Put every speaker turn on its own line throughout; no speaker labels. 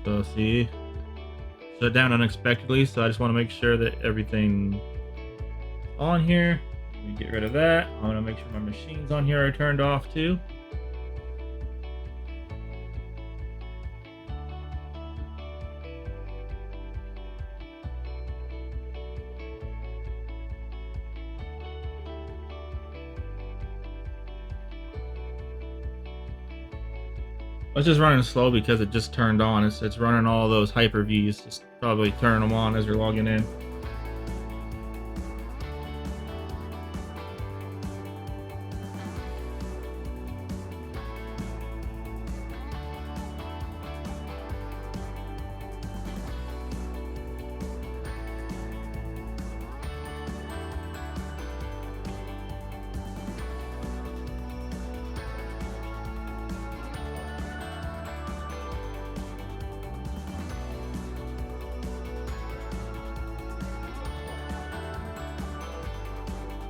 So see, shut down unexpectedly. So I just want to make sure that everything on here. Let me get rid of that. I want to make sure my machines on here are turned off too. It's just running slow because it just turned on. It's running all those Hyper-Vs. Just probably turn them on as you're logging in.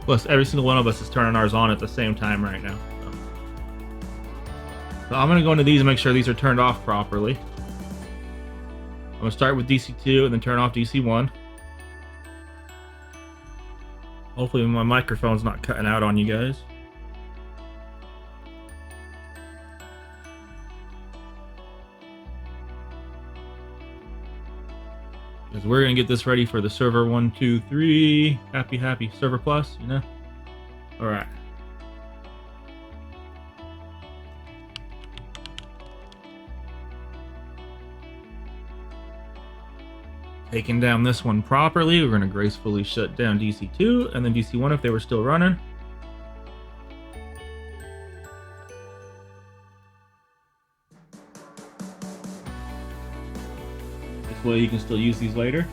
Plus, every single one of us is turning ours on at the same time right now. So I'm going to go into these and make sure these are turned off properly. I'm going to start with DC2 and then turn off DC1. Hopefully my microphone's not cutting out on you guys. Because we're going to get this ready for the server 1, 2, 3. Happy Server Plus, you know? Alright. Taking down this one properly, we're going to gracefully shut down DC2 and then DC1 if they were still running. This way you can still use these later.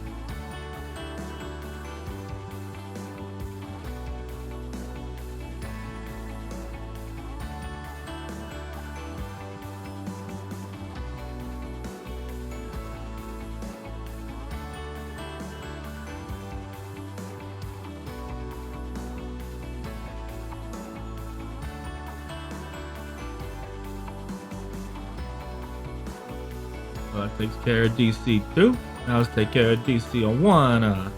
Well, that takes care of DC2. Now let's take care of DC1.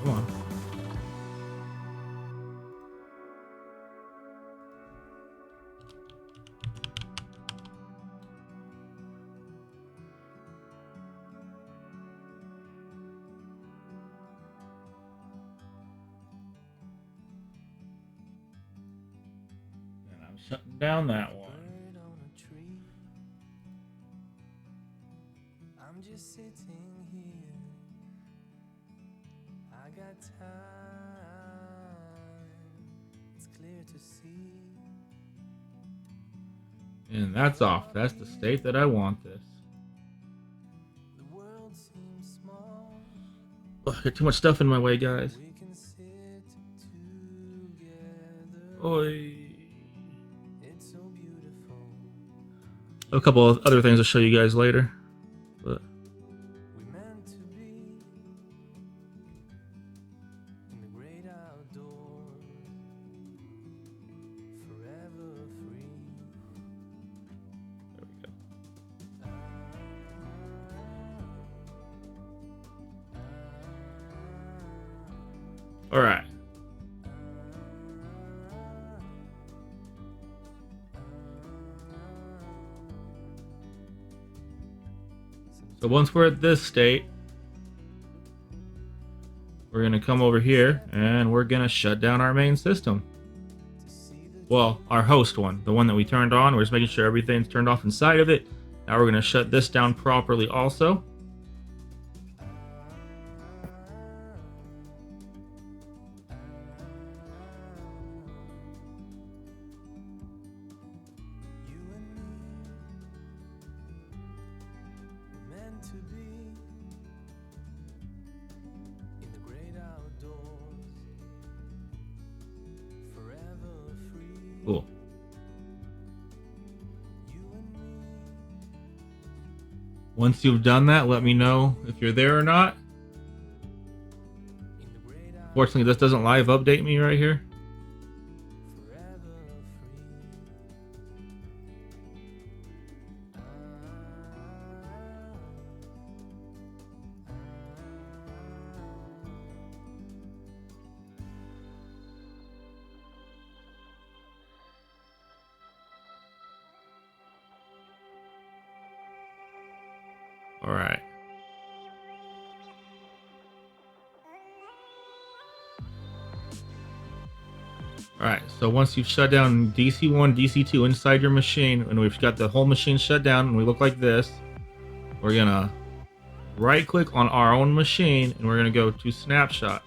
Come on. Shutting down that one. I'm just sitting here. I got time. It's clear to see. And that's off. That's the state that I want this. The world seems small. Ugh, got too much stuff in my way, guys. We can sit together. Oi. A couple of other things I'll show you guys later, but we meant to be in the great outdoors, forever free. There we go. All right. So once we're at this state, we're going to come over here and we're going to shut down our main system. Well, our host one, the one that we turned on. We're just making sure everything's turned off inside of it. Now we're going to shut this down properly also. Cool. Once you've done that, let me know if you're there or not. Fortunately, this doesn't live update me right here. All right. All right, so once you've shut down DC1, DC2 inside your machine, and we've got the whole machine shut down, and we look like this, we're gonna right-click on our own machine, and we're gonna go to Snapshot.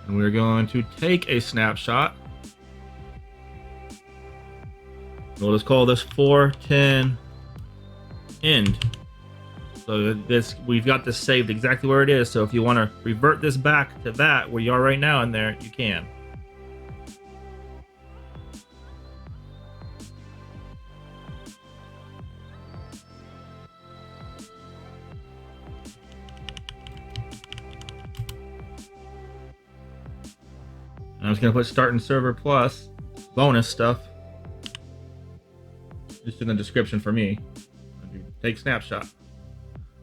And we're going to take a snapshot. We'll just call this 410 end. So this, we've got this saved exactly where it is, so if you want to revert this back to that, where you are right now in there, you can. And I'm just gonna put start in Server Plus, bonus stuff, just in the description for me. Take snapshot.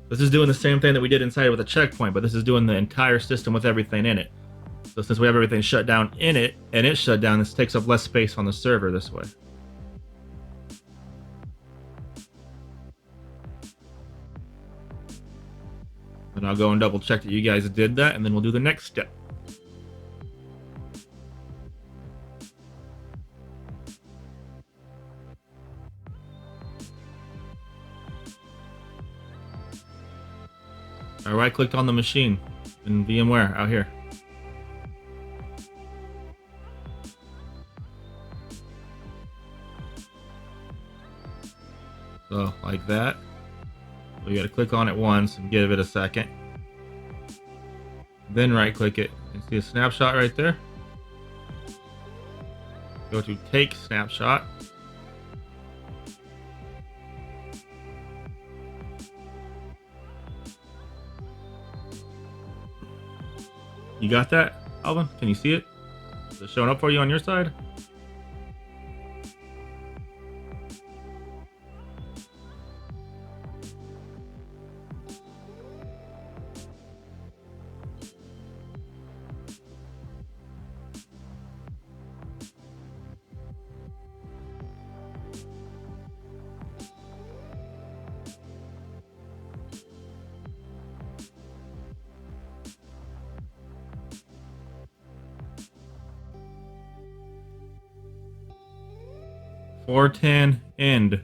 This is doing the same thing that we did inside with a checkpoint, but this is doing the entire system with everything in it. So since we have everything shut down in it, and it's shut down, this takes up less space on the server this way. And I'll go and double check that you guys did that, and then we'll do the next step. I right-clicked on the machine in VMware out here. So, like that. So you gotta click on it once and give it a second. Then right-click it and see a snapshot right there. Go to Take Snapshot. You got that, Alvin? Can you see it? Is it showing up for you on your side? .410 end.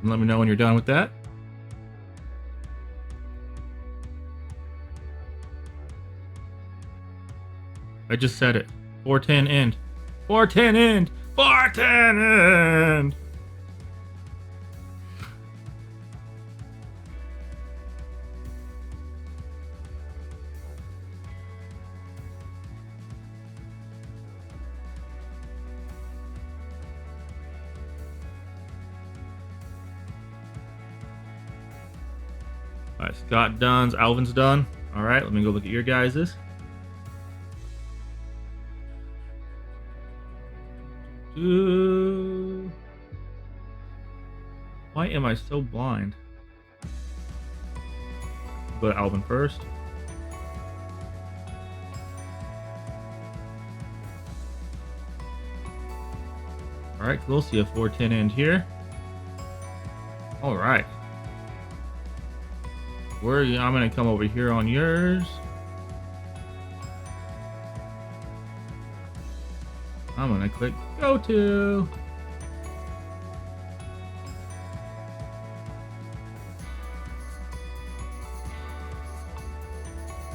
And let me know when you're done with that. I just said it. 410 end. 410 end. 410 end. All right, Scott done's. Alvin's done. All right, let me go look at your guys's. Why am I so blind? Go to Alvin first. Alright, cool. See a 410 end here. Alright. Where are you? I'm gonna come over here on yours. I'm gonna click go to.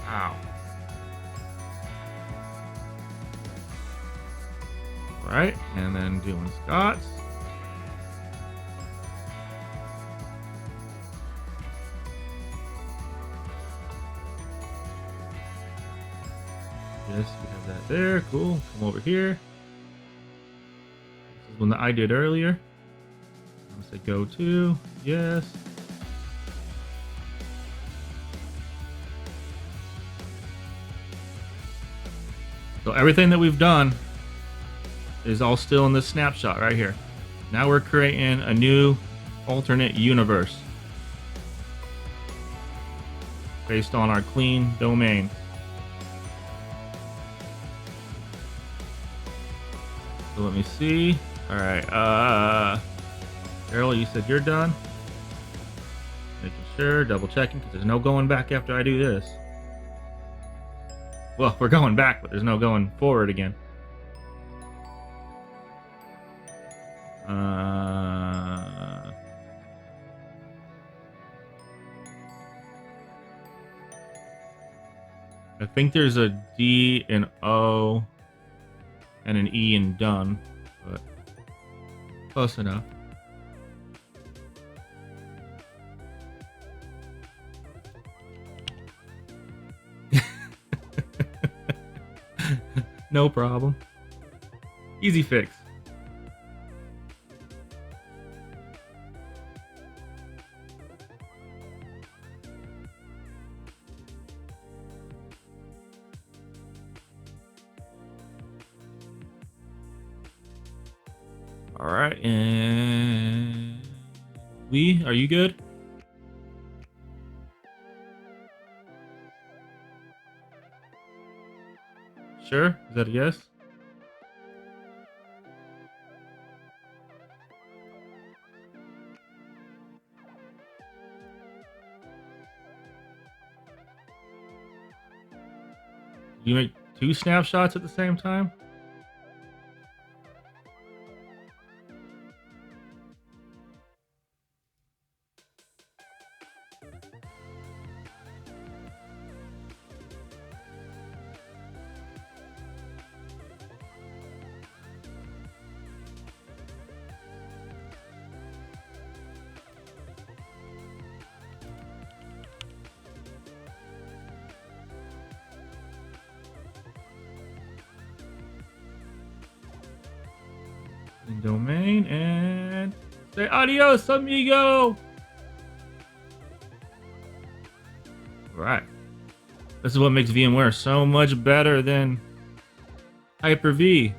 Ow. Right, and then doing Scott's. Yes, we have that there. Cool. Come over here. This is one that I did earlier. I'm gonna say go to. Yes. So everything that we've done is all still in this snapshot right here. Now we're creating a new alternate universe based on our clean domain. So let me see. All right, Errol, you said you're done. Making sure, double checking, because there's no going back after I do this. Well, we're going back, but there's no going forward again. I think there's a D, an O, and an E in done, but close enough. No problem. Easy fix. All right, and Lee, are you good? Sure? Is that a yes? You make 2 snapshots at the same time? In domain and say adios, amigo. All right. This is what makes VMware so much better than Hyper-V.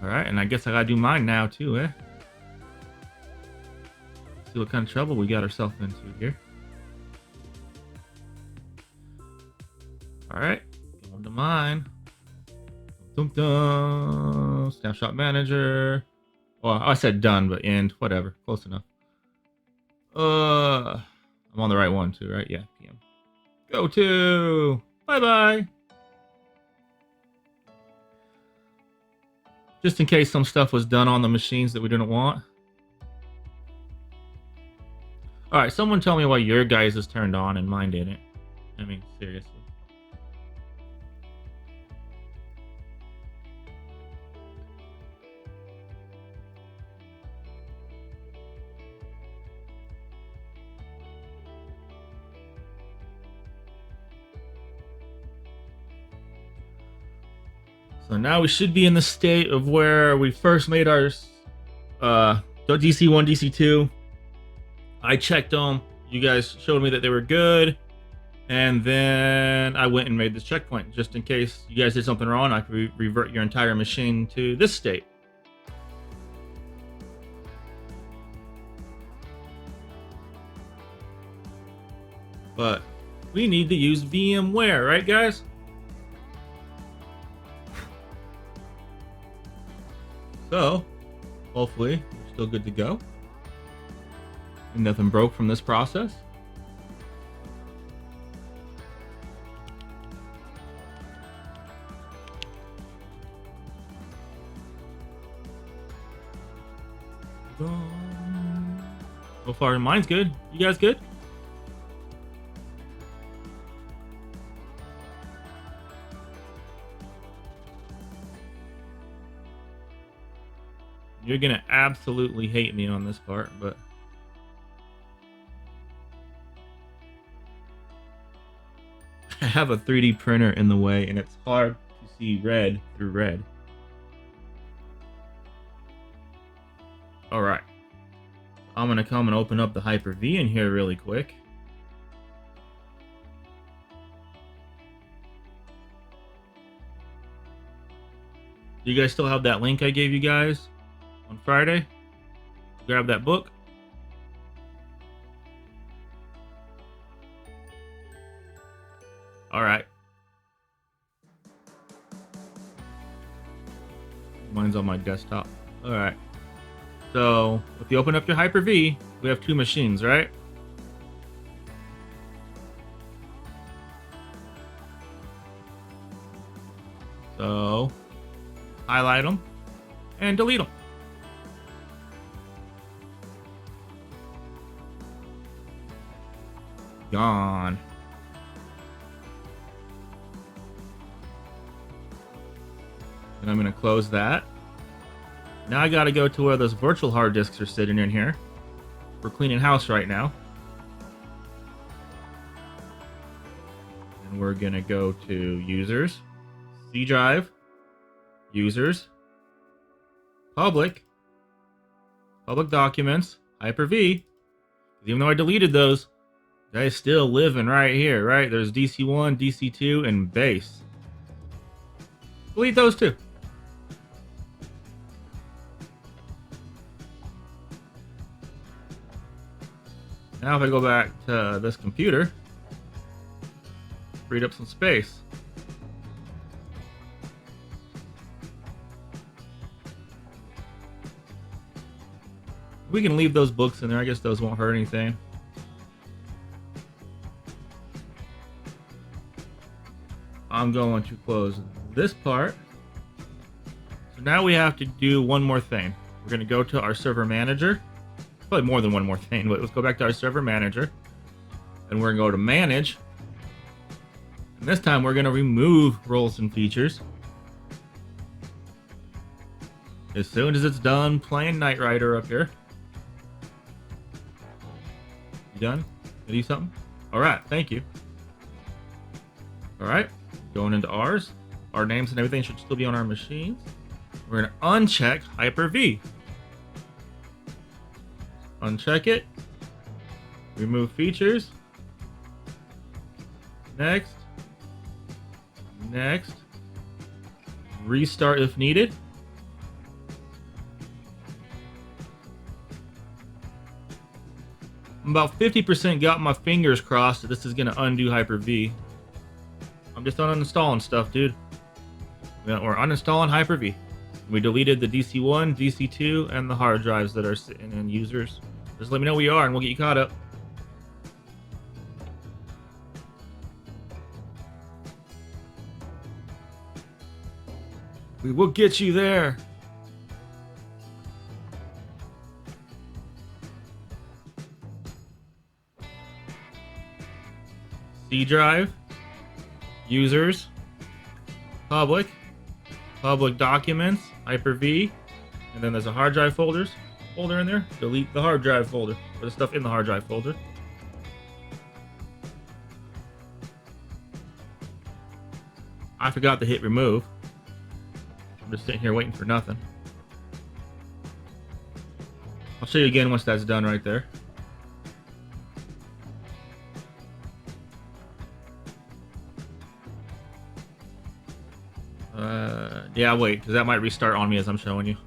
All right, and I guess I gotta do mine now too, eh? See what kind of trouble we got ourselves into here. All right, going to mine. Dum dum. Snapshot manager. Well, I said done, but end. Whatever. Close enough. I'm on the right one too, right? Yeah. PM. Go to. Bye bye. Just in case some stuff was done on the machines that we didn't want. All right. Someone tell me why your guys is turned on and mine didn't. I mean, seriously. So now we should be in the state of where we first made our DC1, DC2. I checked them. You guys showed me that they were good. And then I went and made this checkpoint. Just in case you guys did something wrong, I could revert your entire machine to this state. But we need to use VMware, right guys? So, hopefully, we're still good to go. And nothing broke from this process. So far, mine's good. You guys good? You're gonna absolutely hate me on this part, but I have a 3D printer in the way and it's hard to see red through red. All right, I'm gonna come and open up the Hyper-V in here really quick. Do you guys still have that link I gave you guys on Friday? Grab that book. All right. Mine's on my desktop. All right. So if you open up your Hyper-V, we have two machines, right? So highlight them and delete them. Gone. And I'm going to close that. Now I got to go to where those virtual hard disks are sitting in here. We're cleaning house right now. And we're going to go to Users, C Drive, Users, Public Documents, Hyper-V. Even though I deleted those, they still living right here, right? There's DC1, DC2, and base. Delete those too. Now if I go back to this computer, freed up some space. We can leave those books in there. I guess those won't hurt anything. I'm going to close this part. So now we have to do one more thing. We're going to go to our server manager. Probably more than one more thing, but let's go back to our server manager. And we're going to go to manage. And this time we're going to remove roles and features. As soon as it's done playing Knight Rider up here. You done? Did you do something? Alright, thank you. Alright, going into ours. Our names and everything should still be on our machines. We're going to uncheck Hyper-V. Uncheck it. Remove features. Next. Next. Restart if needed. I'm about 50% got my fingers crossed that this is going to undo Hyper-V. I'm just uninstalling stuff, dude. We're uninstalling Hyper-V. We deleted the DC1, DC2, and the hard drives that are sitting in users. Just let me know where you are and we'll get you caught up. We will get you there. C drive, users, public documents, Hyper-V, and then there's a hard drive folder in there. Delete the hard drive folder, or the stuff in the hard drive folder. I forgot to hit remove. I'm just sitting here waiting for nothing. I'll show you again once that's done right there. Yeah, wait, because that might restart on me as I'm showing you.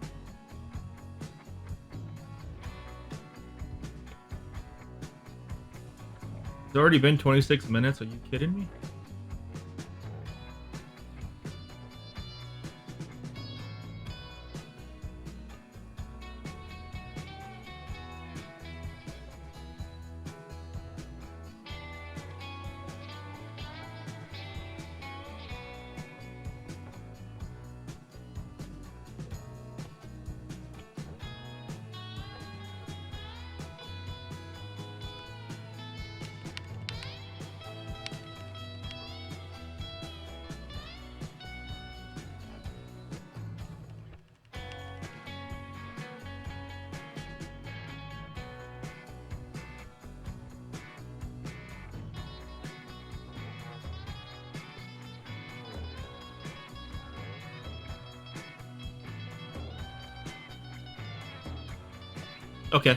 It's already been 26 minutes. Are you kidding me? Okay.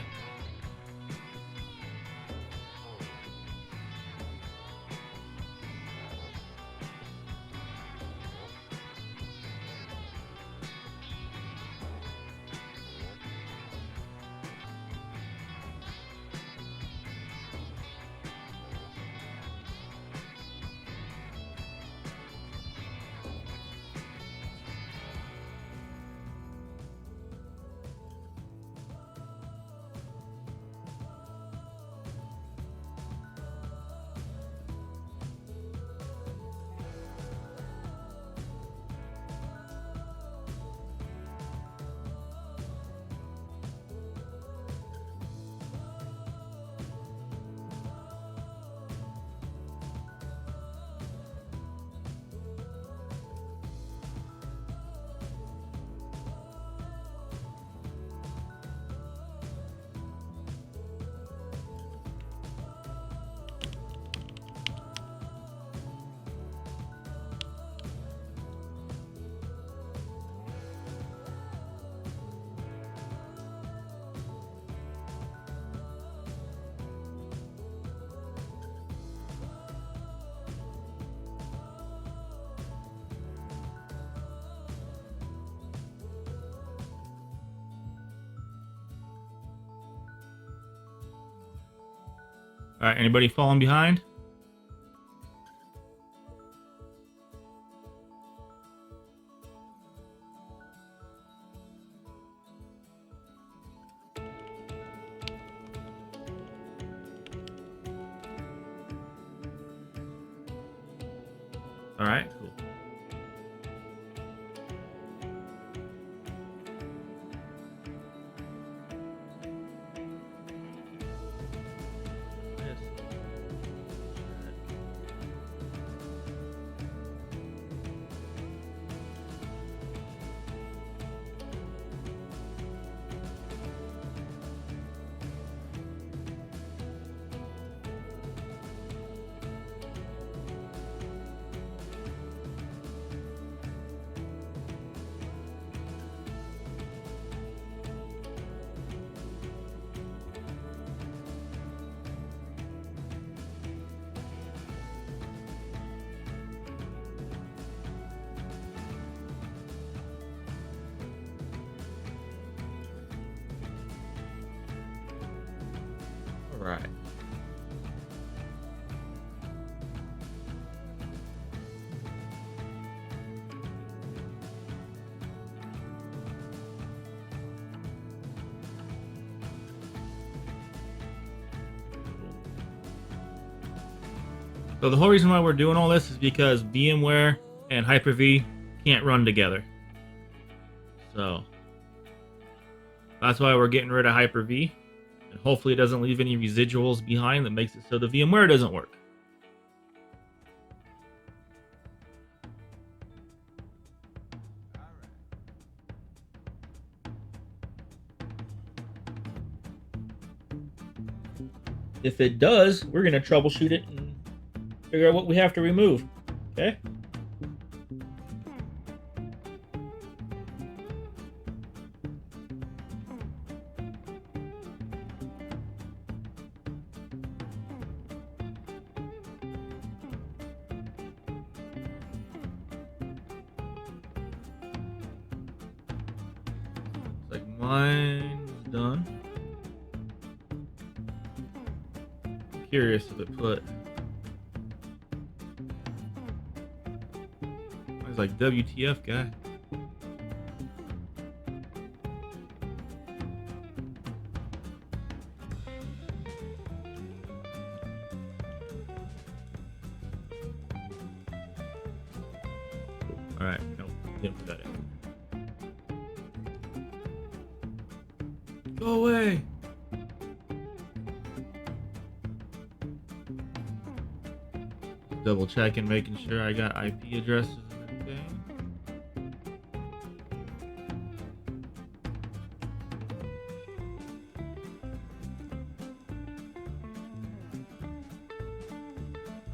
All right, anybody falling behind? All right, cool. All right. So the whole reason why we're doing all this is because VMware and Hyper-V can't run together. So that's why we're getting rid of Hyper-V. And hopefully it doesn't leave any residuals behind that makes it so the VMware doesn't work. If it does, we're going to troubleshoot it and figure out what we have to remove. Okay? Like mine's done. I'm curious if it put. Mine's like WTF guy. All right, nope, didn't put that in. Go away. Double checking, making sure I got IP addresses and everything.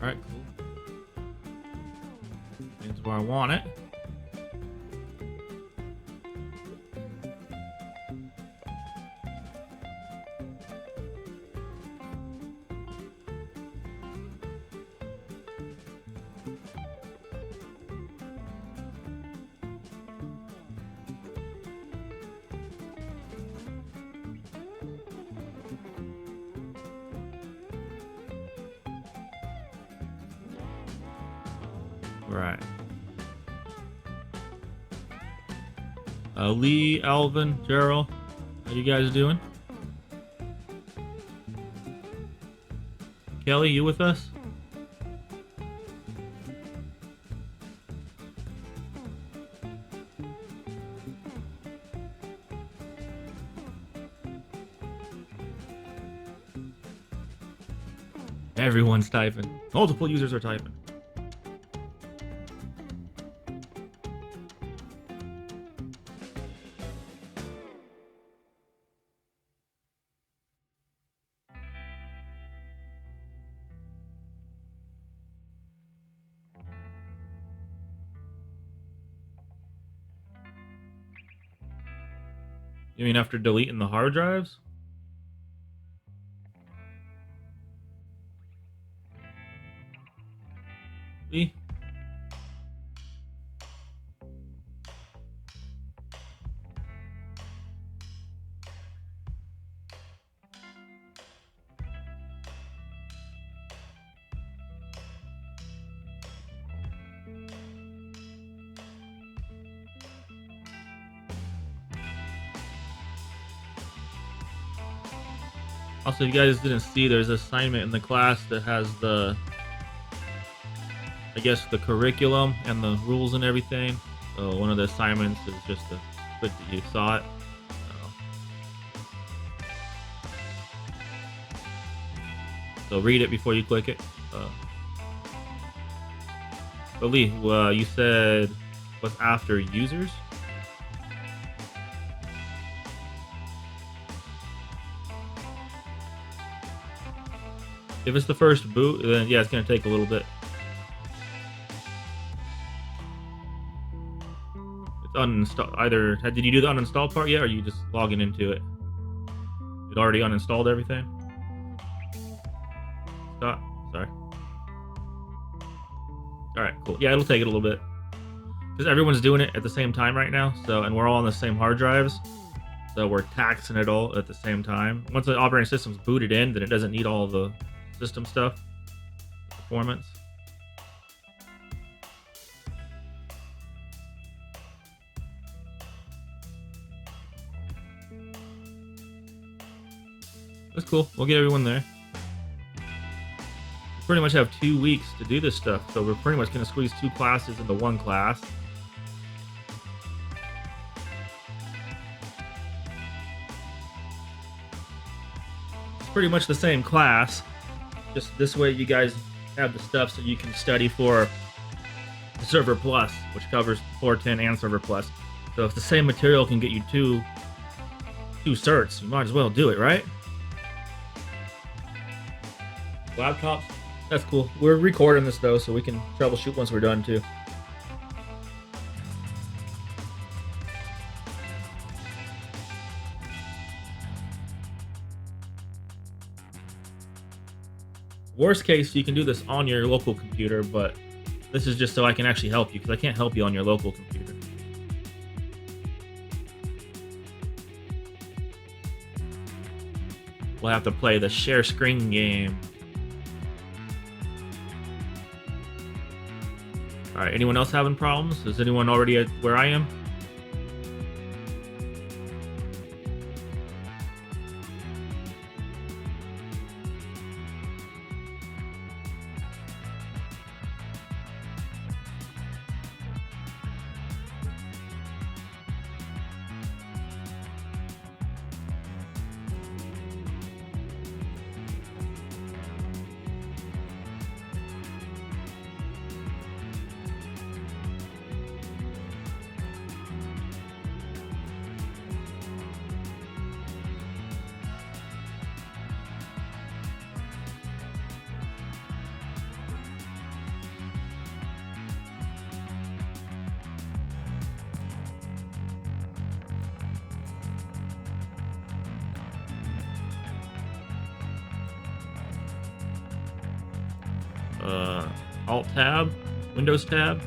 All right, cool. That's where I want it. Right. Lee, Alvin, Gerald, how you guys doing? Kelly, you with us? Everyone's typing. Multiple users are typing. You mean after deleting the hard drives? Lee? Also, if you guys didn't see, there's an assignment in the class that has the, I guess, the curriculum and the rules and everything. So one of the assignments is just to click that you saw it. So read it before you click it. But Lee, you said what's after users? If it's the first boot, then yeah, it's gonna take a little bit. It's uninstalled. Either did you do the uninstall part yet, or are you just logging into it? It already uninstalled everything. Stop. Sorry. All right, cool. Yeah, it'll take it a little bit because everyone's doing it at the same time right now. So, and we're all on the same hard drives, so we're taxing it all at the same time. Once the operating system's booted in, then it doesn't need all the system stuff, performance. That's cool. We'll get everyone there. We pretty much have 2 weeks to do this stuff, so we're pretty much going to squeeze 2 classes into 1 class. It's pretty much the same class, just this way you guys have the stuff so you can study for Server Plus, which covers 410 and Server Plus. So if the same material can get you two certs, you might as well do it, right? Laptops? That's cool. We're recording this though, so we can troubleshoot once we're done too. Worst case, you can do this on your local computer, but this is just so I can actually help you, because I can't help you on your local computer. We'll have to play the share screen game. Alright, anyone else having problems? Is anyone already at where I am? Alt tab, Windows tab.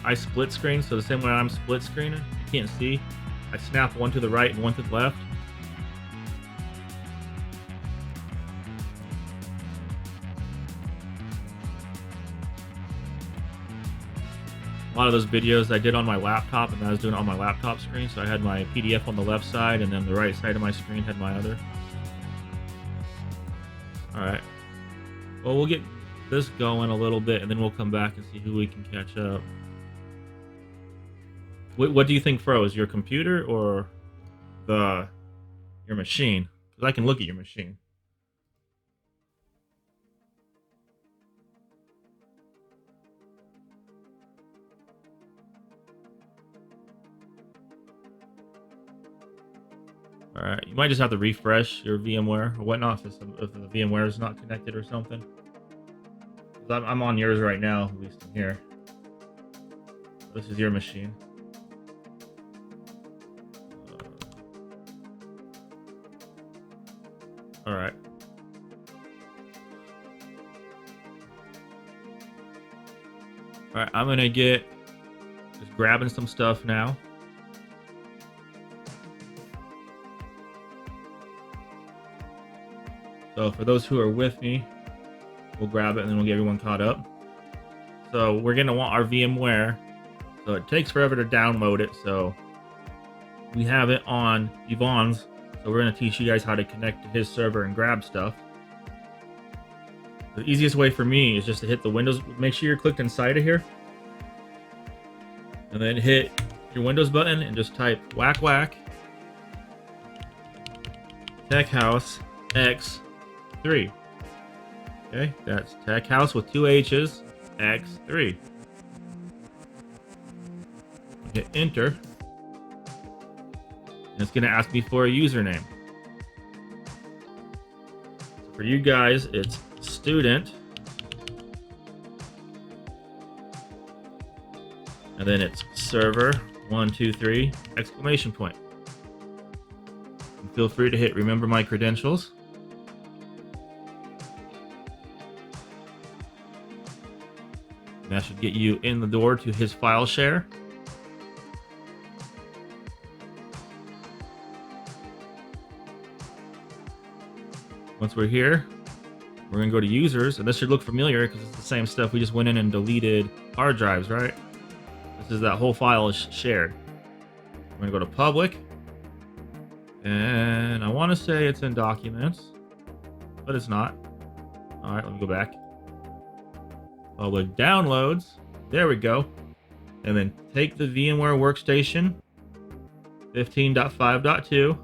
I split screen, so the same way I'm split screening, you can't see. I snap one to the right and one to the left. A lot of those videos I did on my laptop, and I was doing it on my laptop screen, so I had my PDF on the left side, and then the right side of my screen had my other. Alright. Well, we'll get this going a little bit, and then we'll come back and see who we can catch up. What do you think froze? Your computer or your machine? Because I can look at your machine. Alright, you might just have to refresh your VMware or whatnot if the VMware is not connected or something. I'm on yours right now, at least in here. This is your machine. Alright. Alright, I'm gonna just grabbing some stuff now. So for those who are with me, we'll grab it and then we'll get everyone caught up. So we're gonna want our VMware So it takes forever to download it. So we have it on Yvonne's. So we're going to teach you guys how to connect to his server and grab stuff. The easiest way for me is just to hit the Windows. Make sure you're clicked inside of here. And then hit your Windows button and just type whack whack Tech House X3. Okay, that's Tech House with 2 H's X3. Hit enter. And it's going to ask me for a username. So for you guys, it's student. And then it's server 123 exclamation point. And feel free to hit remember my credentials. And that should get you in the door to his file share. Once we're here, we're going to go to users, and this should look familiar because it's the same stuff. We just went in and deleted hard drives, right? This is that whole file is shared. We're going to go to public, and I want to say it's in documents, but it's not. All right, let me go back. Public downloads. There we go. And then take the VMware Workstation 15.5.2.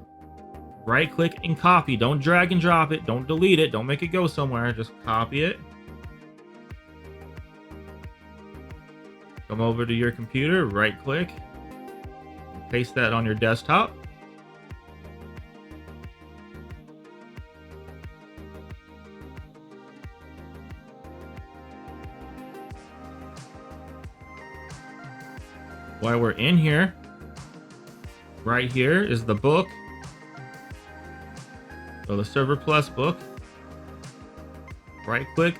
Right click and copy. Don't drag and drop it. Don't delete it. Don't make it go somewhere. Just copy it. Come over to your computer, right click, paste that on your desktop. While we're in here, right here is the book. So the Server Plus book. Right click,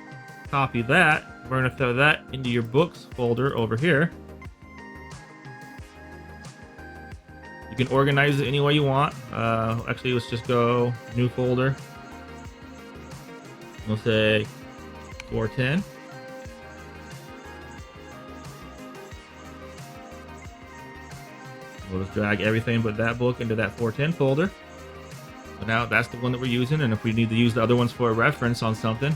copy that. We're going to throw that into your books folder over here. You can organize it any way you want. Actually, let's just go new folder. We'll say 410. We'll just drag everything but that book into that 410 folder. So now that's the one that we're using, and if we need to use the other ones for a reference on something,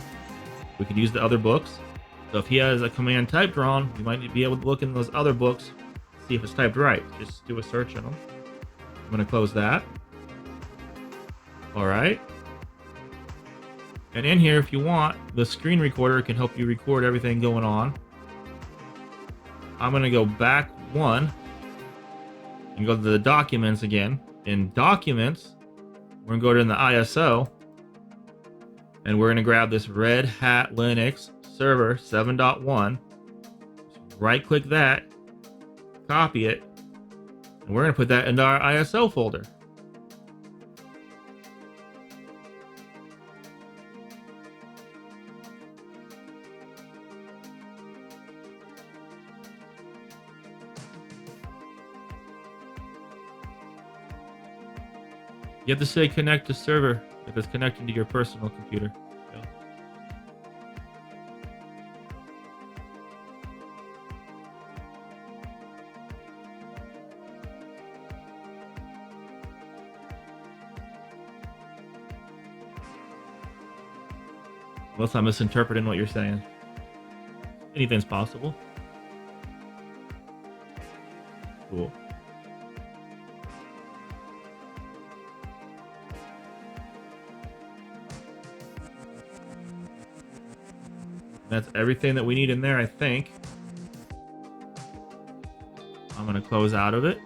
we could use the other books. So if he has a command typed wrong, you might be able to look in those other books, see if it's typed right. Just do a search on them. I'm going to close that. All right. And in here, if you want, the screen recorder can help you record everything going on. I'm going to go back one and go to the documents again. In documents, we're going to go to the ISO, and we're going to grab this Red Hat Linux Server 7.1. Right click that, copy it, and we're going to put that into our ISO folder. You have to say connect to server if it's connected to your personal computer. Yeah. Unless I'm misinterpreting what you're saying. Anything's possible. Cool. That's everything that we need in there, I think. I'm going to close out of it.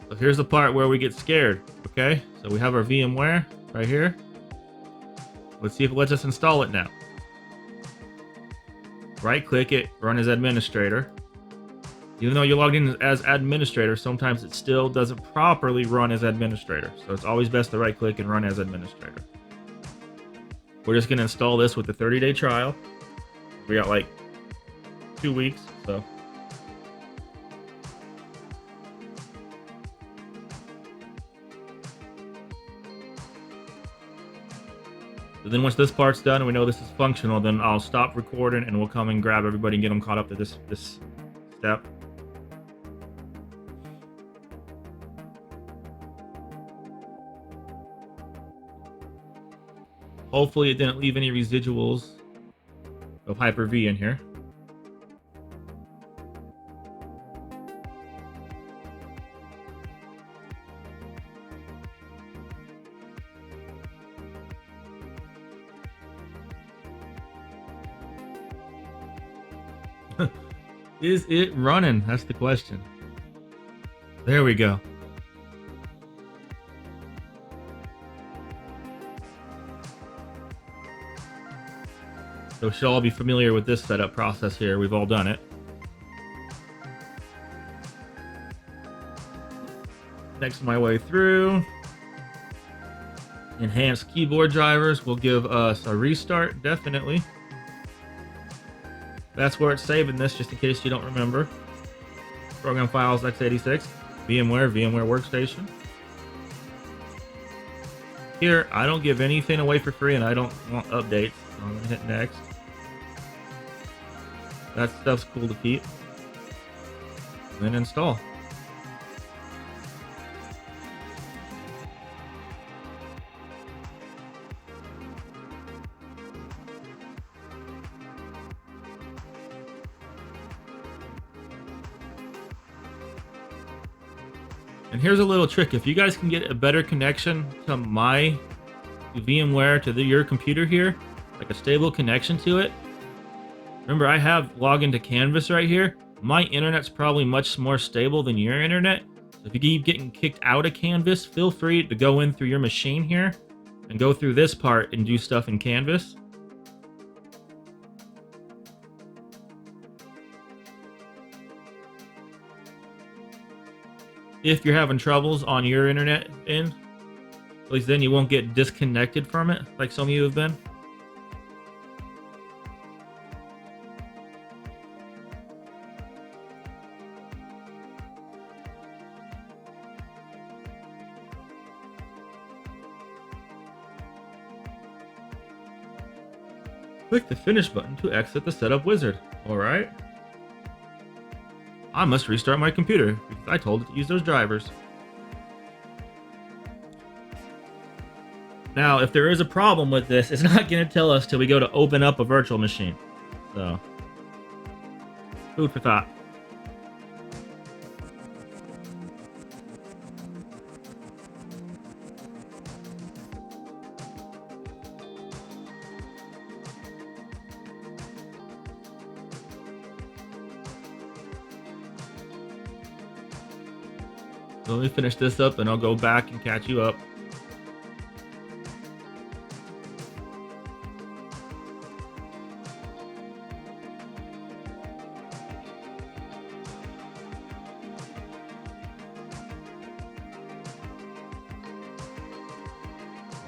So here's the part where we get scared, okay? So we have our VMware right here. Let's see if it lets us install it now. Right click it, run as administrator. Even though you're logged in as administrator, sometimes it still doesn't properly run as administrator. So it's always best to right click and run as administrator. We're just going to install this with the 30-day trial. We got like 2 weeks, so. So then once this part's done and we know this is functional, then I'll stop recording and we'll come and grab everybody and get them caught up to this step. Hopefully it didn't leave any residuals of Hyper-V in here. Is it running? That's the question. There we go. So she'll all be familiar with this setup process here. We've all done it. Next my way through. Enhanced keyboard drivers will give us a restart, definitely. That's where it's saving this, just in case you don't remember. Program files x86, Vmware Workstation. Here, I don't give anything away for free, and I don't want updates. So I'm gonna hit next. That stuff's cool to keep. And then install. And here's a little trick. If you guys can get a better connection to my VMware, to your computer here, like a stable connection to it. Remember, I have login to Canvas right here. My internet's probably much more stable than your internet. So if you keep getting kicked out of Canvas, feel free to go in through your machine here and go through this part and do stuff in Canvas. If you're having troubles on your internet end, at least then you won't get disconnected from it like some of you have been. Click the finish button to exit the setup wizard. Alright. I must restart my computer because I told it to use those drivers. Now, if there is a problem with this, it's not going to tell us till we go to open up a virtual machine. So, food for thought. So let me finish this up and I'll go back and catch you up.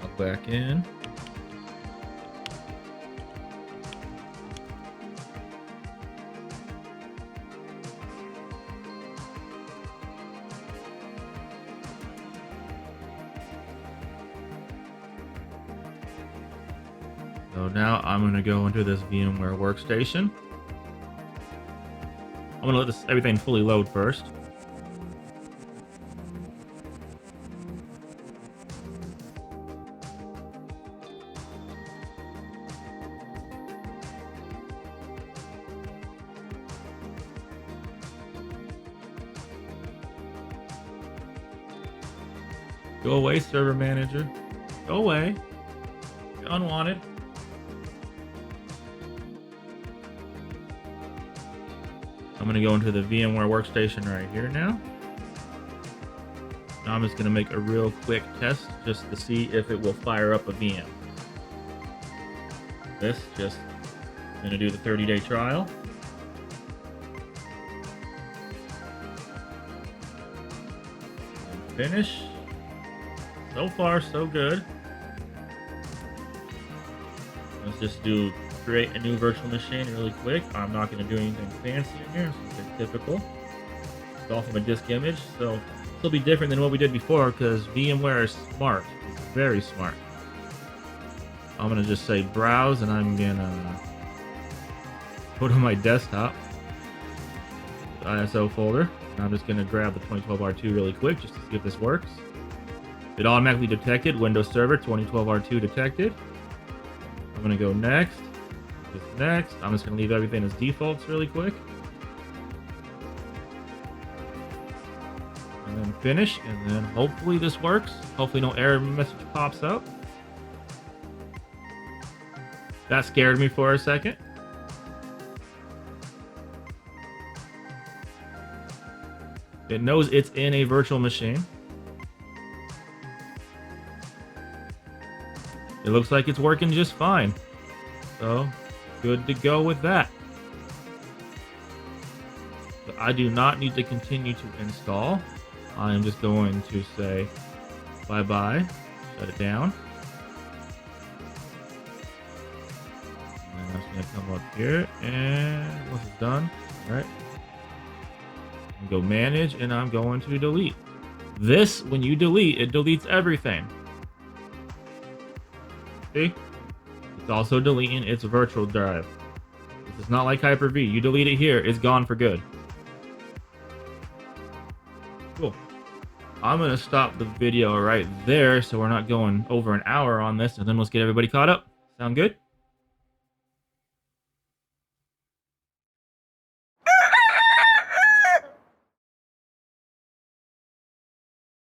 Log back in. So now I'm going to go into this VMware Workstation. I'm going to let this everything fully load first. Go away, Server Manager. Go away. You're unwanted. I'm going to go into the VMware Workstation right here now. Now I'm just going to make a real quick test just to see if it will fire up a VM. This just going to do the 30-day trial. And finish. So far, so good. Let's just create a new virtual machine really quick. I'm not going to do anything fancy in here, since it's typical. Install from a disk image, so this will be different than what we did before because VMware is smart. It's very smart. I'm gonna just say browse, and I'm gonna go to my desktop ISO folder. I'm just gonna grab the 2012 R2 really quick just to see if this works. It automatically detected Windows Server 2012 R2 detected. I'm gonna go next. Just next. I'm just gonna leave everything as defaults really quick. And then finish, and then hopefully this works. Hopefully no error message pops up. That scared me for a second. It knows it's in a virtual machine. It looks like it's working just fine. So, good to go with that. So I do not need to continue to install. I am just going to say bye-bye, shut it down. And I'm just going to come up here, and once it's done, all right, go manage, and I'm going to delete. This, when you delete, it deletes everything. See? It's also deleting its virtual drive. This is not like Hyper-V. You delete it here, it's gone for good. Cool. I'm going to stop the video right there so we're not going over an hour on this, and then let's get everybody caught up. Sound good?